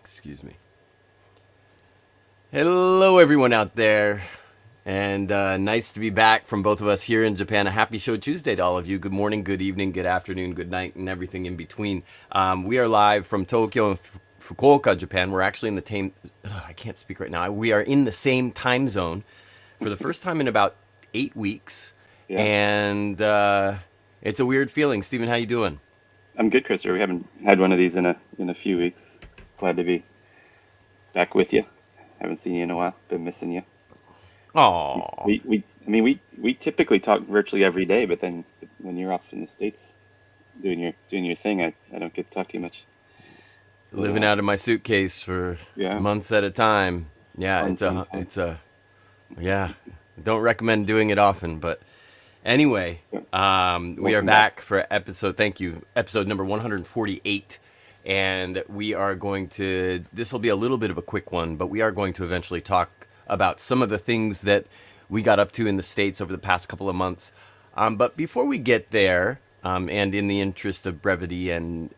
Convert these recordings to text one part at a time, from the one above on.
Excuse me. Hello, everyone out there. And nice to be back from both of us here in Japan. A happy Shochu'sday to all of you. Good morning, good evening, good afternoon, good night, and everything in between. We are live from Tokyo and Fukuoka, Japan. We're actually in the same. I can't speak right now. We are in the same time zone for the first time in about 8 weeks, Yeah, and it's a weird feeling. Steven, how you doing? I'm good, Christopher. We haven't had one of these in a few weeks. Glad to be back with you. Haven't seen you in a while. Been missing you. Oh, We typically talk virtually every day, but then when you're off in the States doing your thing, I don't get to talk to you much. But living out of my suitcase for yeah, months at a time. Yeah, fun, fun, fun. yeah. Don't recommend doing it often, but anyway, Yeah. we are Welcome back. back for episode. Thank you, episode number 148, and we are going to. This will be a little bit of a quick one, but we are going to eventually talk about some of the things that we got up to in the States over the past couple of months. But before we get there, and in the interest of brevity and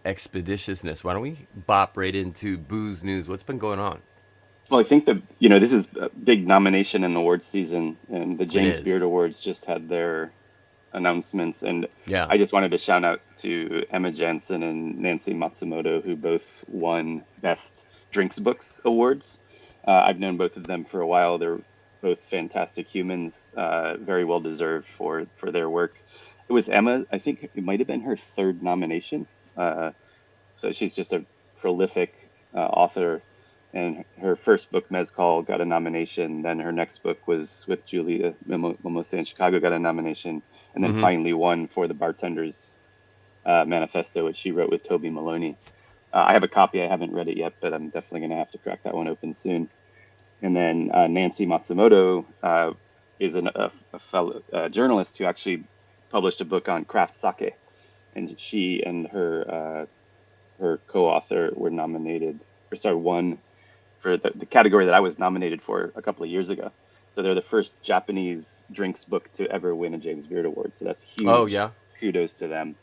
expeditiousness, why don't we bop right into booze news? What's been going on? Well, I think that this is a big nomination and award season, and the It James is. Beard Awards just had their announcements, and Yeah. I just wanted to shout out to Emma Jansen and Nancy Matsumoto, who both won Best Drinks Books awards. I've known both of them for a while. They're both fantastic humans, very well deserved for their work. It was Emma, I think it might have been her third nomination. Uh, so she's just a prolific author. And her first book, Mezcal, got a nomination. Then her next book was with Julia Mimose in Chicago, got a nomination. And then Mm-hmm. finally won for the Bartender's Manifesto, which she wrote with Toby Maloney. I have a copy. I haven't read it yet, but I'm definitely going to have to crack that one open soon. And then Nancy Matsumoto is a fellow journalist who actually published a book on craft sake. And she and her co-author were nominated, or sorry, won for the category that I was nominated for a couple of years ago. So they're the first Japanese drinks book to ever win a James Beard Award. So that's Oh huge. yeah. Kudos to them.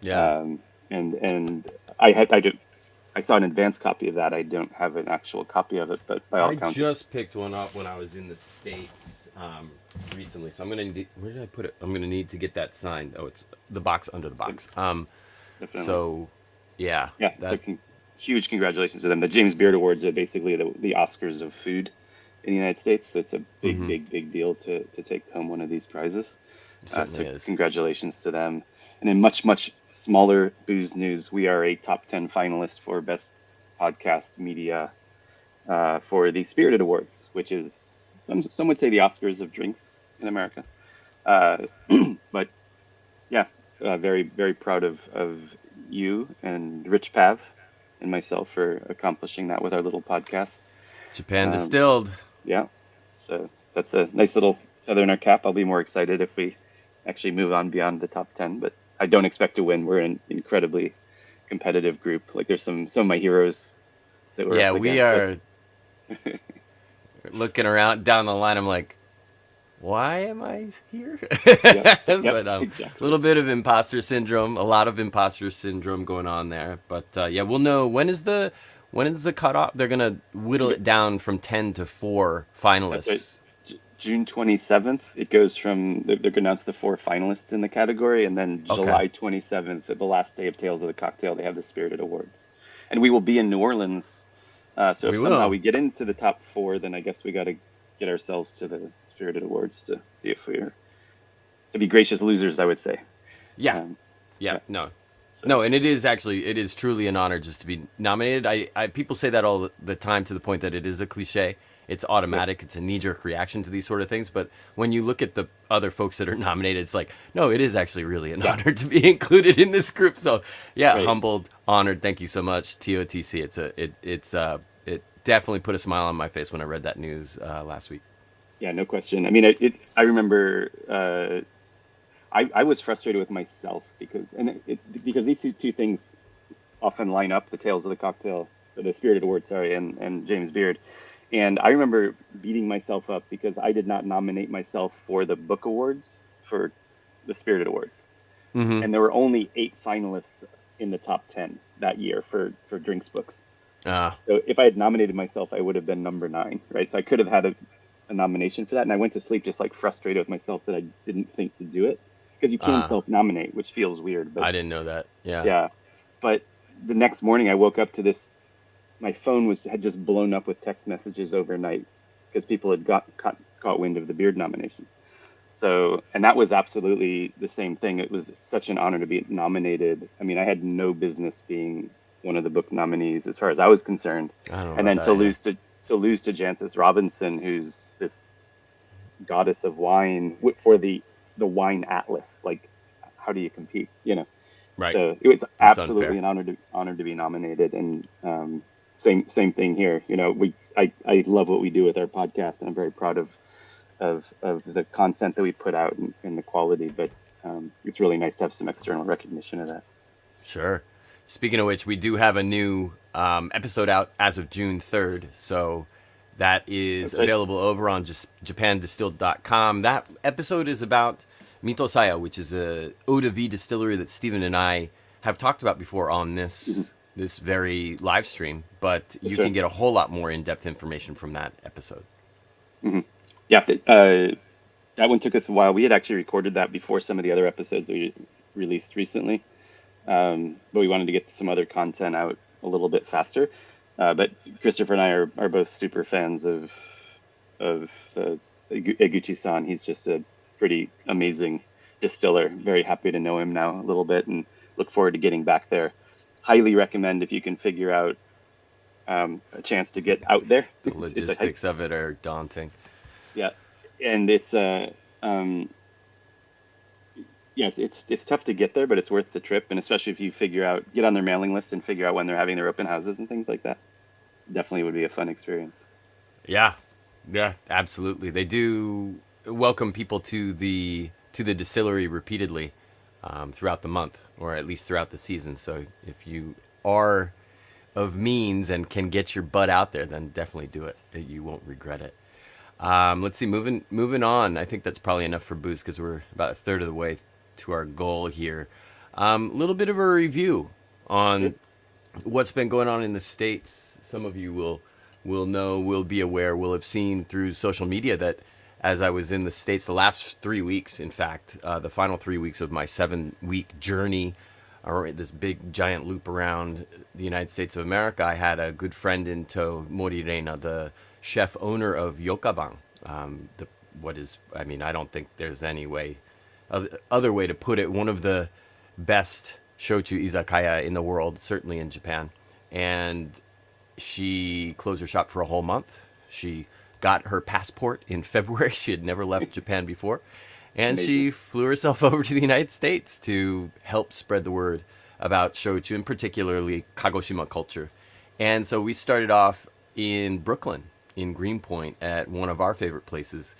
Yeah. Um, and I saw an advanced copy of that. I don't have an actual copy of it, but by all I accounts, it's just picked one up when I was in the States recently, so I'm gonna need. Where did I put it? I'm gonna need to get that signed. Oh, it's the box under the box. definitely, So yeah, yeah. So that. huge congratulations to them. The James Beard Awards are basically the Oscars of food in the United States. So it's a big, Mm-hmm. big, big deal to take home one of these prizes. It certainly So is. congratulations to them. And in much, much smaller booze news, we are a top 10 finalist for Best Podcast Media for the Spirited Awards, which is some would say the Oscars of drinks in America. Uh, but yeah, very, very proud of you and Rich Pav and myself for accomplishing that with our little podcast. Japan Um, distilled. yeah, so that's a nice little feather in our cap. I'll be more excited if we actually move on beyond the top 10, but I don't expect to win. We're an incredibly competitive group. Like there's some of my heroes that we're Yeah, up we against. That's are looking around down the line. I'm like, why am I here? yep, yep, But a exactly. little bit of imposter syndrome, a lot of imposter syndrome going on there. But yeah, we'll know when is the cutoff. They're gonna whittle You it down from 10 to 4 That's right. finalists. June 27th, it goes from they're going to announce the four finalists in the category, and then Okay, July 27th, at the last day of Tales of the Cocktail, they have the Spirited Awards, and we will be in New Orleans. So if we somehow will. we get into the top four, then I guess we got to get ourselves to the Spirited Awards to see if we're to be gracious losers, I would say. Yeah, Um, yeah, yeah. no, So no, and it is truly an honor just to be nominated. People say that all the time to the point that it is a cliche. It's yep. automatic. It's a knee jerk reaction to these sort of things. But when you look at the other folks that are nominated, it's like, no, it is actually really an Yeah. honor to be included in this group. So yeah, Right. humbled, honored. Thank you so much, TOTC. It definitely put a smile on my face when I read that news last week. Yeah. No question. I mean, I remember. I was frustrated with myself because these two things often line up, the Tales of the Cocktail, or the Spirited Award, sorry, and James Beard. And I remember beating myself up because I did not nominate myself for the book awards for the Spirited Awards. Mm-hmm. And there were only 8 finalists in the top 10 that year for drinks books. Uh, So if I had nominated myself, I would have been number 9, right? So I could have had a nomination for that, and I went to sleep just like frustrated with myself that I didn't think to do it, because you can uh, self-nominate, which feels weird, but I didn't know that. Yeah. yeah. But the next morning, I woke up to this. My phone had just blown up with text messages overnight because people had caught wind of the Beard nomination. So, and that was absolutely the same thing. It was such an honor to be nominated. I mean, I had no business being one of the book nominees as far as I was concerned. I don't know And about then that. Yeah. to lose to Jancis Robinson, who's this goddess of wine for the wine atlas. Like, how do you compete? You know. Right. So it was It's absolutely unfair. an honor to be nominated. And same thing here. You know, I love what we do with our podcast, and I'm very proud of the content that we put out and the quality. But it's really nice to have some external recognition of that. Sure. Speaking of which, we do have a new episode out as of June 3rd. So that is That's right. available over on just japandistilled.com. That episode is about Mitosaya, which is a eau de vie distillery that Stephen and I have talked about before on this very live stream. But you Sure. can get a whole lot more in-depth information from that episode. Yeah, that one took us a while. We had actually recorded that before some of the other episodes that we released recently, but we wanted to get some other content out a little bit faster. But Christopher and I are both super fans of Eguchi-san. He's just a pretty amazing distiller. Very happy to know him now a little bit, and look forward to getting back there. Highly recommend if you can figure out a chance to get out there. The logistics of it are daunting. Yeah, and it's yeah, it's tough to get there, but it's worth the trip, and especially if you get on their mailing list and figure out when they're having their open houses and things like that. Definitely would be a fun experience. Yeah, yeah, absolutely. They do welcome people to the distillery repeatedly throughout the month, or at least throughout the season. So if you are of means and can get your butt out there, then definitely do it. You won't regret it. Let's see, moving on. I think that's probably enough for booze because we're about a third of the way to our goal here. A little bit of a review Sure. on what's been going on in the States. Some of you will know, will be aware, will have seen through social media that as I was in the States the last 3 weeks, in fact, the final 3 weeks of my 7-week journey, or this big giant loop around the United States of America, I had a good friend in tow, Mori Reina, the chef owner of Yokaban. I don't think there's any other way to put it, one of the best shochu izakaya in the world, certainly in Japan. And she closed her shop for a whole month. She got her passport in February. She had never left Japan before. And Amazing. she flew herself over to the United States to help spread the word about shochu, and particularly Kagoshima culture. And so we started off in Brooklyn, in Greenpoint, at one of our favorite places,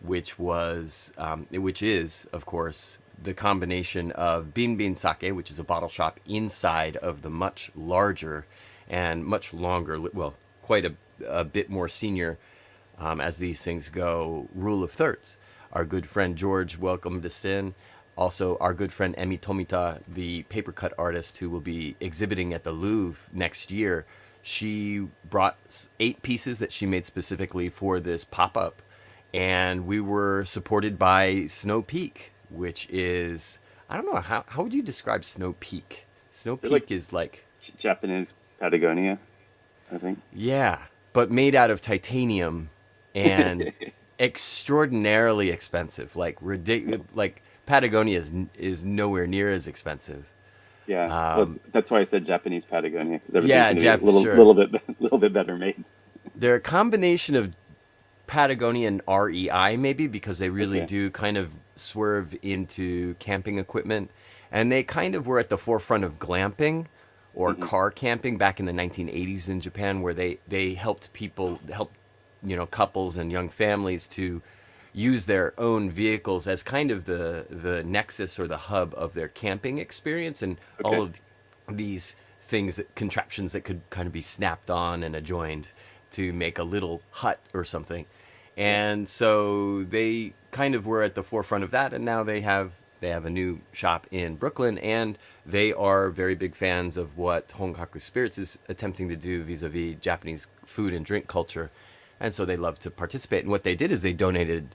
which is, of course, the combination of Bin Bin Sake, which is a bottle shop inside of the much larger and much longer, well, quite a bit more senior, as these things go, Rule of Thirds. Our good friend George, welcome to Sin. Also, our good friend Emi Tomita, the paper cut artist who will be exhibiting at the Louvre next year. She brought 8 pieces that she made specifically for this pop-up. And we were supported by Snow Peak, which is, I don't know, how would you describe Snow Peak? Snow They're like Peak is like, Japanese Patagonia, I think. yeah, but made out of titanium and extraordinarily expensive. Like ridiculous. Like Patagonia is nowhere near as expensive. Yeah, well, that's why I said Japanese Patagonia, because everything's Yeah, going to be a sure. little bit better made. They're a combination of Patagonia and REI, maybe, because they really Okay. do kind of swerve into camping equipment. And they kind of were at the forefront of glamping or Hmm. car camping back in the 1980s in Japan, where they helped couples and young families to use their own vehicles as kind of the nexus or the hub of their camping experience, and all Okay. of these things, contraptions that could kind of be snapped on and adjoined to make a little hut or something. Yeah. And so they kind of were at the forefront of that, and now they have They have a new shop in Brooklyn, and they are very big fans of what Honkaku Spirits is attempting to do vis-a-vis Japanese food and drink culture. And so they love to participate. And what they did is they donated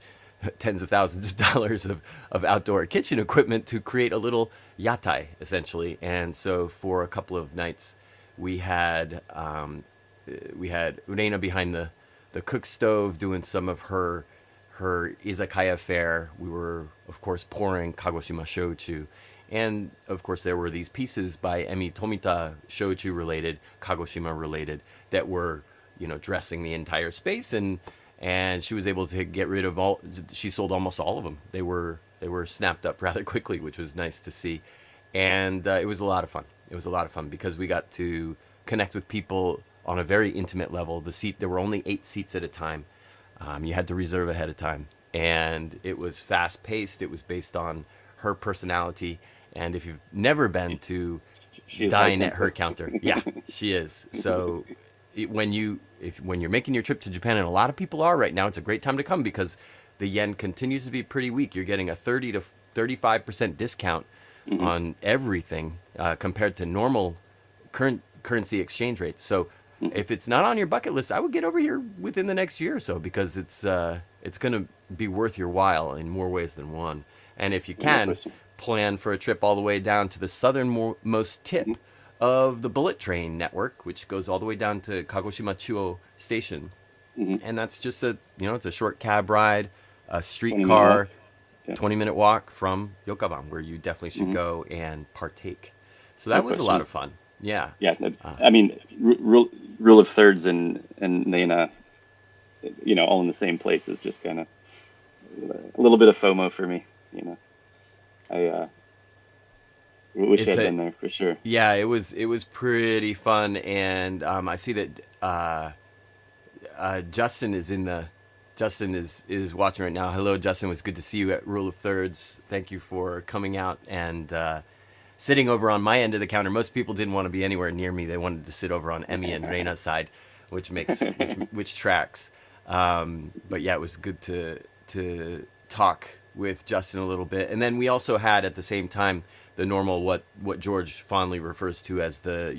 tens of thousands of dollars of outdoor kitchen equipment to create a little yatai, essentially. And so for a couple of nights, we had Reina behind the cook stove doing some of her izakaya fare. We were, of course, pouring Kagoshima shochu. And, of course, there were these pieces by Emi Tomita, shochu related, Kagoshima related, that were, dressing the entire space. And she was able to get rid of all, she sold almost all of them. They were snapped up rather quickly, which was nice to see. And it was a lot of fun. It was a lot of fun because we got to connect with people on a very intimate level. There were only 8 seats at a time. You had to reserve ahead of time, and it was fast paced. It was based on her personality, and if you've never been to dine at her counter, yeah, she is. So when you're making your trip to Japan, and a lot of people are right now, it's a great time to come because the yen continues to be pretty weak. You're getting a 30 to 35% discount on everything compared to normal currency exchange rates. So if it's not on your bucket list, I would get over here within the next year or so because it's going to be worth your while in more ways than one. And if you can, plan for a trip all the way down to the southernmost tip of the bullet train network, which goes all the way down to Kagoshima Chuo Station. And that's just it's a short cab ride, a streetcar, 20-minute walk from Yokaban, where you definitely should go and partake. So that was a lot of fun. Yeah. Yeah. I mean, rule of thirds and Nena, all in the same place is just kind of a little bit of FOMO for me. I wish I'd been there for sure. Yeah, it was pretty fun, and I see that Justin is watching right now. Hello, Justin. It was good to see you at Rule of Thirds. Thank you for coming out and sitting over on my end of the counter. Most people didn't want to be anywhere near me. They wanted to sit over on Emmy and Reina's side, which tracks. But yeah, it was good to talk with Justin a little bit. And then we also had at the same time the normal what George fondly refers to as the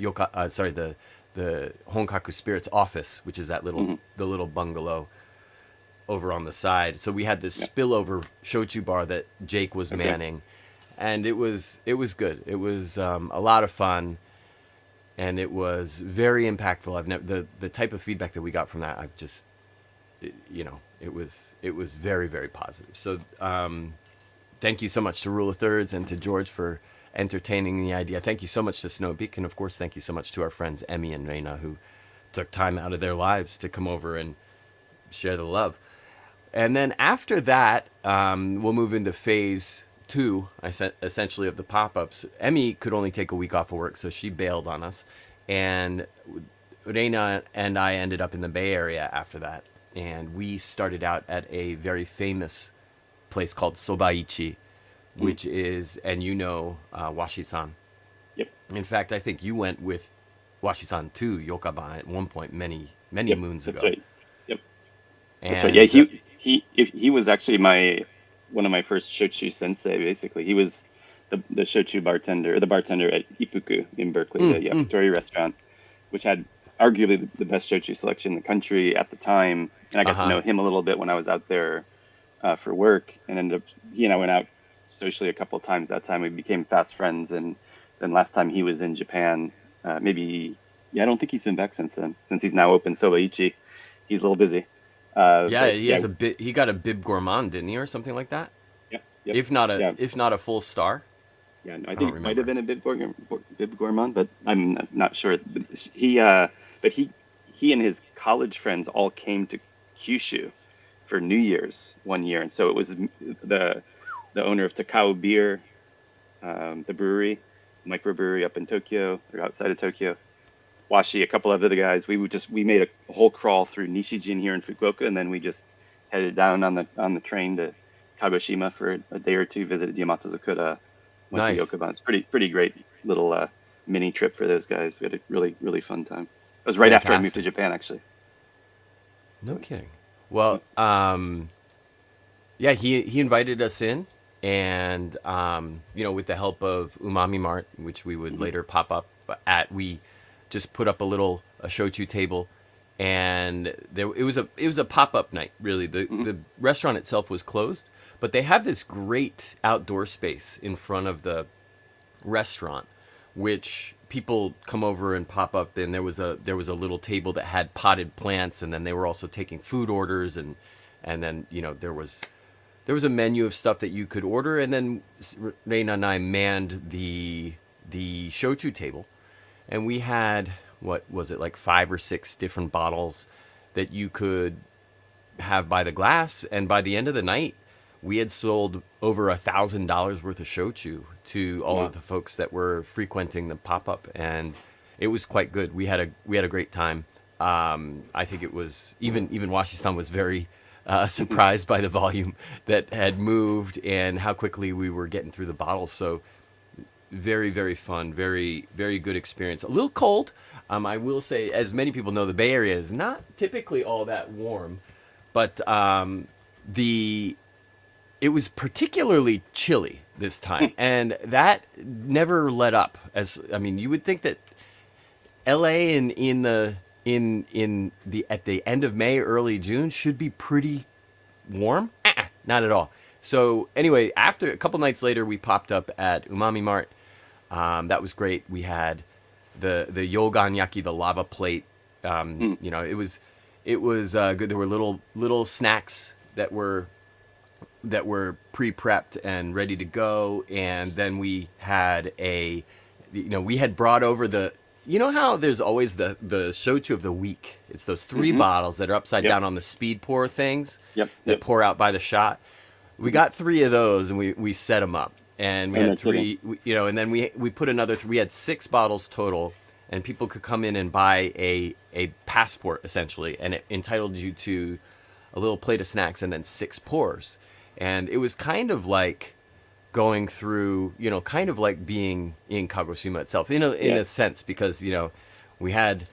the Honkaku Spirits office, which is that the little bungalow over on the side. So we had this spillover shochu bar that Jake was manning. And it was good. It was a lot of fun, and it was very impactful. I've never the type of feedback that we got from that. I've just, it was very, very positive. So thank you so much to Rule of Thirds and to George for entertaining the idea. Thank you so much to Snowbeak, and of course, thank you so much to our friends Emmy and Reina who took time out of their lives to come over and share the love. And then after that, we'll move into phase 2, essentially, of the pop-ups. Emmy could only take a week off of work, so she bailed on us. And Reina and I ended up in the Bay Area after that. And we started out at a very famous place called Sobaichi, which is, and Washi-san. Yep. In fact, I think you went with Washi-san to Yokaban at one point many moons ago. That's right. Yep. And, that's right. Yeah, he was actually one of my first shochu sensei. Basically, he was the shochu bartender, or the bartender at Ippuku in Berkeley, the yakitori restaurant, which had arguably the best shochu selection in the country at the time. And I got to know him a little bit when I was out there for work, and ended up he and I went out socially a couple of times. That time we became fast friends, and then last time he was in Japan, I don't think he's been back since then. Since he's now opened Sobaichi, he's a little busy. He got a bib gourmand, didn't he, or something like that? Yeah. If not a full star. Yeah, no, I think it might have been a bib gourmand, but I'm not sure. He and his college friends all came to Kyushu for New Year's one year, and so it was the owner of Takao Beer, the brewery, microbrewery up in Tokyo or outside of Tokyo. Washi, a couple of other guys, we made a whole crawl through Nishijin here in Fukuoka, and then we just headed down on the train to Kagoshima for a day or two, visited Yamato Zakura, went to Yokaban. It's pretty great little mini trip for those guys. We had a really, really fun time. It was right after I moved to Japan, actually. No kidding. Well, he invited us in, and with the help of Umami Mart, which we would later pop up at, we just put up a shochu table, and it was a pop up night. Really, the restaurant itself was closed, but they have this great outdoor space in front of the restaurant, which people come over and pop up. And there was a little table that had potted plants, and then they were also taking food orders, and then there was a menu of stuff that you could order, and then Reina and I manned the shochu table, and we had, what was it, like 5 or 6 different bottles that you could have by the glass. And by the end of the night, we had sold over $1,000 worth of shochu to all of the folks that were frequenting the pop-up, and it was quite good. We had a great time. I think it was even Washi-san was very surprised by the volume that had moved and how quickly we were getting through the bottles. So very, very fun, very, very good experience. A little cold. I will say, as many people know, the Bay Area is not typically all that warm, but it was particularly chilly this time, and that never let up. You would think that LA at the end of May, early June should be pretty warm. Not at all. So anyway, after a couple nights later, we popped up at Umami Mart. That was great. We had the Yogan yaki, the lava plate. It was good. There were little snacks that were pre-prepped and ready to go, and then we had we had brought over how there's always the shochu of the week. It's those 3 bottles that are upside down on the speed pour things that pour out by the shot. We got 3 of those, and we set them up, and we had 3. And then we put another. We had 6 bottles total, and people could come in and buy a passport essentially, and it entitled you to a little plate of snacks and then 6 pours. And it was kind of like going through, kind of like being in Kagoshima itself, in a sense, because we had,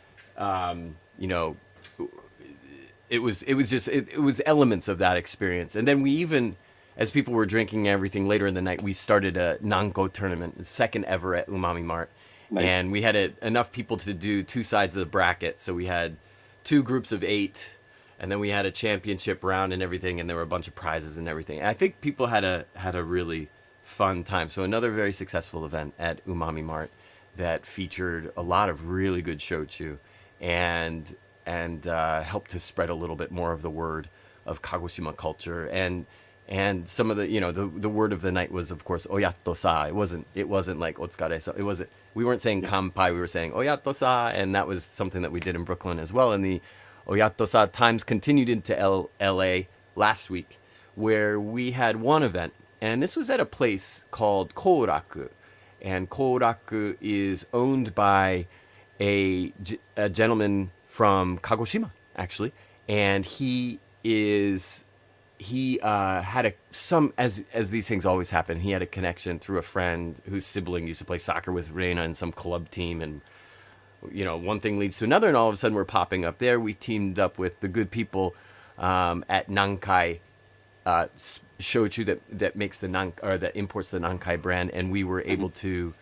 it was elements of that experience. And then we even, as people were drinking everything later in the night, we started a Nanko tournament, the second ever at Umami Mart. Nice. And we had enough people to do 2 sides of the bracket. So we had 2 groups of 8, and then we had a championship round and everything, and there were a bunch of prizes and everything. And I think people had a really fun time. So another very successful event at Umami Mart that featured a lot of really good shochu, and helped to spread a little bit more of the word of Kagoshima culture. And some of the word of the night was, of course, oyato-sa. It wasn't like otsukare-sa. We weren't saying kanpai, we were saying oyato-sa, and that was something that we did in Brooklyn as well. And the oyato-sa times continued into LA last week, where we had one event, and this was at a place called Kouraku. And Kouraku is owned by a gentleman from Kagoshima, actually, and he had as these things always happen, he had a connection through a friend whose sibling used to play soccer with Reina in some club team, and one thing leads to another, and all of a sudden we're popping up there. We teamed up with the good people at Nankai Shochu that makes that imports the Nankai brand, and we were able to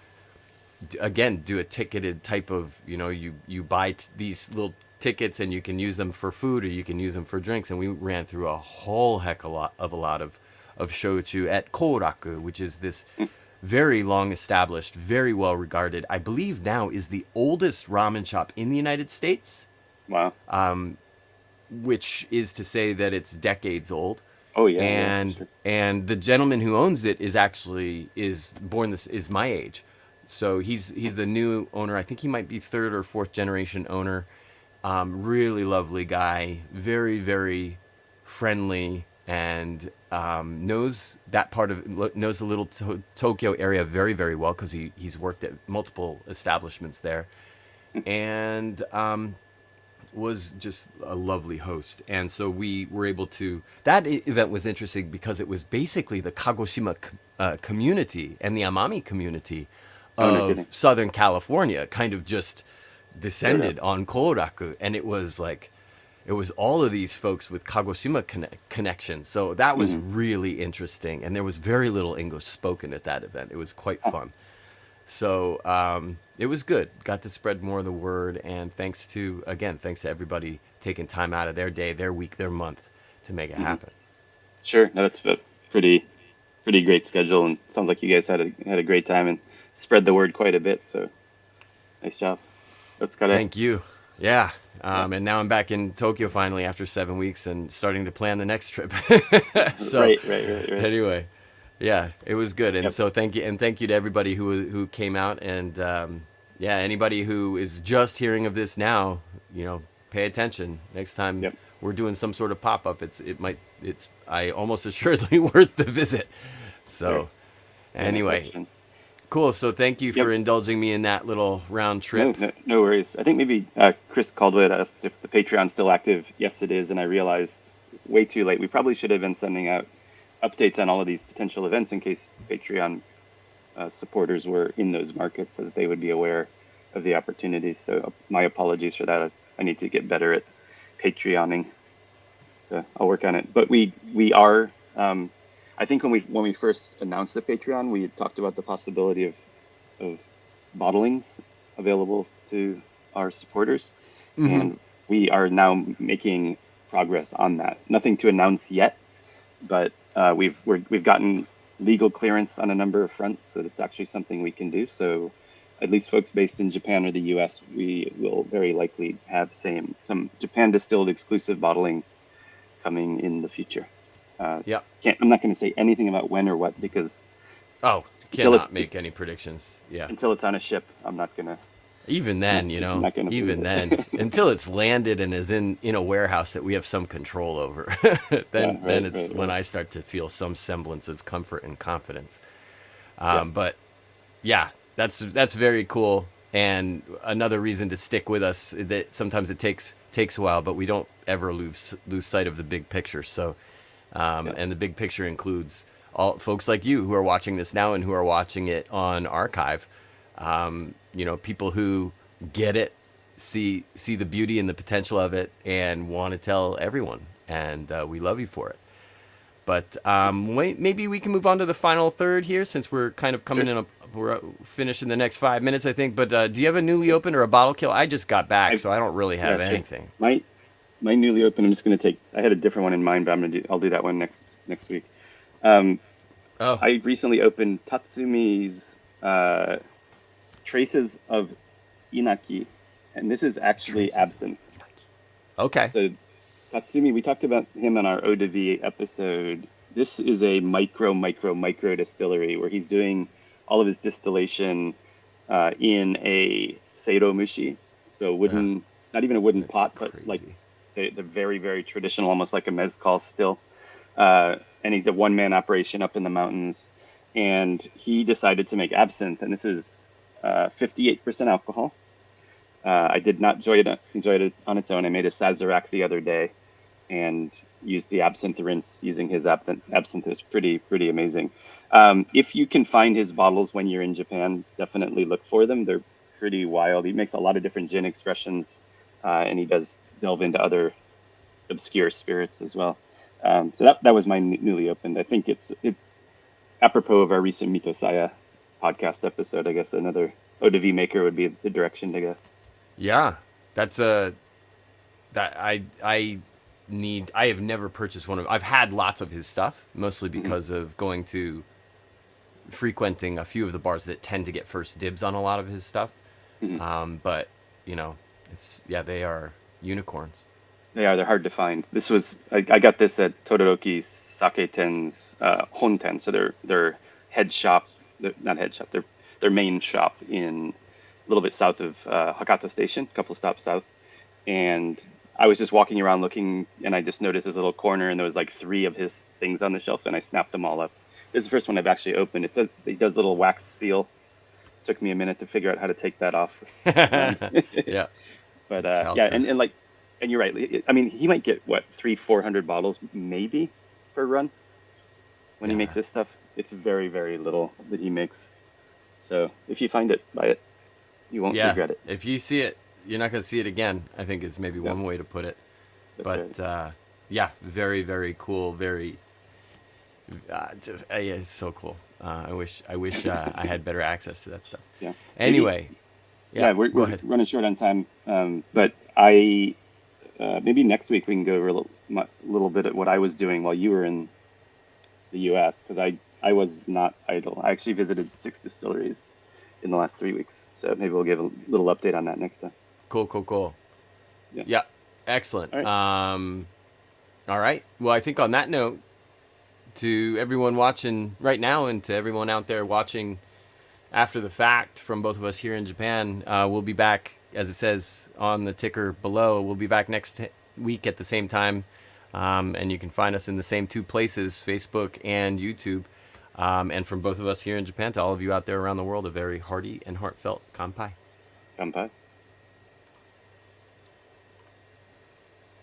again do a ticketed type of, you buy these little tickets and you can use them for food or you can use them for drinks, and we ran through a whole heck of a lot of shochu at Kouraku, which is this very long established, very well regarded, I believe now is the oldest ramen shop in the United States. Wow. Which is to say that it's decades old. Oh yeah. And the gentleman who owns it is my age. So he's the new owner. I think he might be 3rd or 4th generation owner. Really lovely guy, very, very friendly, and knows the little Tokyo area very, very well, because he's worked at multiple establishments there, and was just a lovely host. And so we were able to. That event was interesting because it was basically the Kagoshima community and the Amami community of Southern California kind of just descended on Kouraku, and it was it was all of these folks with Kagoshima connections. So that was Mm-hmm. really interesting. And there was very little English spoken at that event. It was quite Oh, fun. So it was good. Got to spread more of the word. And thanks to everybody taking time out of their day, their week, their month to make it mm-hmm. happen. Sure. No, that's a pretty great schedule, and sounds like you guys had a great time and spread the word quite a bit. So nice job. That's gotta, Thank you. Yeah. yeah. And now I'm back in Tokyo finally after 7 weeks and starting to plan the next trip. So Right. anyway, yeah, it was good. And Yep. so thank you to everybody who came out. And yeah, anybody who is just hearing of this now, pay attention. Next time Yep. we're doing some sort of pop-up, it's I almost assuredly worth the visit. Sure. So Yeah, no anyway, question. cool. So thank you Yep. for indulging me in that little round No, trip. no worries. I think maybe Chris Caldwell asked if the Patreon's still active. Yes, it is, and I realized way too late. We probably should have been sending out updates on all of these potential events in case Patreon supporters were in those markets, so that they would be aware of the opportunities. So my apologies for that. I need to get better at Patreoning, so I'll work on it. But we are. I think when we first announced the Patreon, we had talked about the possibility of bottlings available to our supporters, and we are now making progress on that. Nothing to announce yet, but we've gotten legal clearance on a number of fronts, so it's actually something we can do. So at least folks based in Japan or the US, we will very likely have some Japan distilled exclusive bottlings coming in the future. Yeah. I'm not going to say anything about when or what, because Oh, until it's cannot make any predictions. Yeah. until it's on a ship, I'm not gonna Even I'm not, then, I'm not gonna even believe then, it. until it's landed and is in a warehouse that we have some control over, Yeah, then right, it's right, when right. I start to feel some semblance of comfort and confidence. Yep. But yeah, that's very cool, and another reason to stick with us. That sometimes it takes a while, but we don't ever lose sight of the big picture. So, Yep. and the big picture includes all folks like you who are watching this now and who are watching it on archive. People who get it, see the beauty and the potential of it, and want to tell everyone. And we love you for it. But maybe we can move on to the final third here, since we're kind of Sure. coming in. We're finishing the next 5 minutes, I think. But do you have a newly opened or a bottle kill? I just got back, I so I don't really have Yeah, sure. anything. My newly open. I'm just gonna take. I had a different one in mind, but I'll do that one next week. Um, Oh, I recently opened Tatsumi's Traces of Inaki, and this is actually traces. absinthe. Okay. So Tatsumi, we talked about him on our Eau de Vie episode. This is a micro distillery where he's doing all of his distillation in a Seido mushi, so Uh, wooden, not even a wooden that's pot, but like crazy. the very, very traditional, almost like a mezcal still. And he's a one-man operation up in the mountains. And he decided to make absinthe, and this is 58% alcohol. I did not enjoy it on its own. I made a Sazerac the other day and used the absinthe rinse using his absinthe. Absinthe is pretty amazing. If you can find his bottles when you're in Japan, definitely look for them. They're pretty wild. He makes a lot of different gin expressions, and he does delve into other obscure spirits as well. So that was my newly opened. I think it apropos of our recent Mitosaya podcast episode. I guess another eau de vie maker would be the direction to go. Yeah, that's a that I have never purchased one of. I've had lots of his stuff, mostly Hmm. because of going to frequenting a few of the bars that tend to get first dibs on a lot of his stuff. Hmm. But they are unicorns. They're hard to find. I got this at Todoroki Sake-ten's Honten, so their head shop, not head shop, their main shop in a little bit south of Hakata Station, a couple stops south. And I was just walking around looking, and I just noticed this little corner, and there was like three of his things on the shelf, and I snapped them all up. This is the first one I've actually opened. It does a little wax seal. Took me a minute to figure out how to take that off. Um, Yeah, but yeah, childproof. and you're right. I mean, he might get what 300-400 bottles maybe per run when he makes Yeah, this stuff. It's very, very little that he makes. So if you find it, buy it. You won't yeah. regret it. If you see it, you're not gonna see it again. I think is maybe Yeah. one way to put it. That's right. But yeah, very, very cool. Very, yeah, it's so cool. I wish I had better access to that stuff. Yeah. Maybe. Anyway, yeah, Yeah, go we're ahead. running short on time. But I maybe next week we can go over little bit of what I was doing while you were in the U.S. because I was not idle. I actually visited 6 distilleries in the last 3 weeks. So maybe we'll give a little update on that next time. Cool, cool, cool. Yeah. Yeah, excellent. All right. All right. Well, I think on that note, to everyone watching right now and to everyone out there watching after the fact from both of us here in Japan, we'll be back, as it says on the ticker below. We'll be back next week at the same time. And you can find us in the same two places, Facebook and YouTube. And from both of us here in Japan to all of you out there around the world, a very hearty and heartfelt kanpai. Kanpai.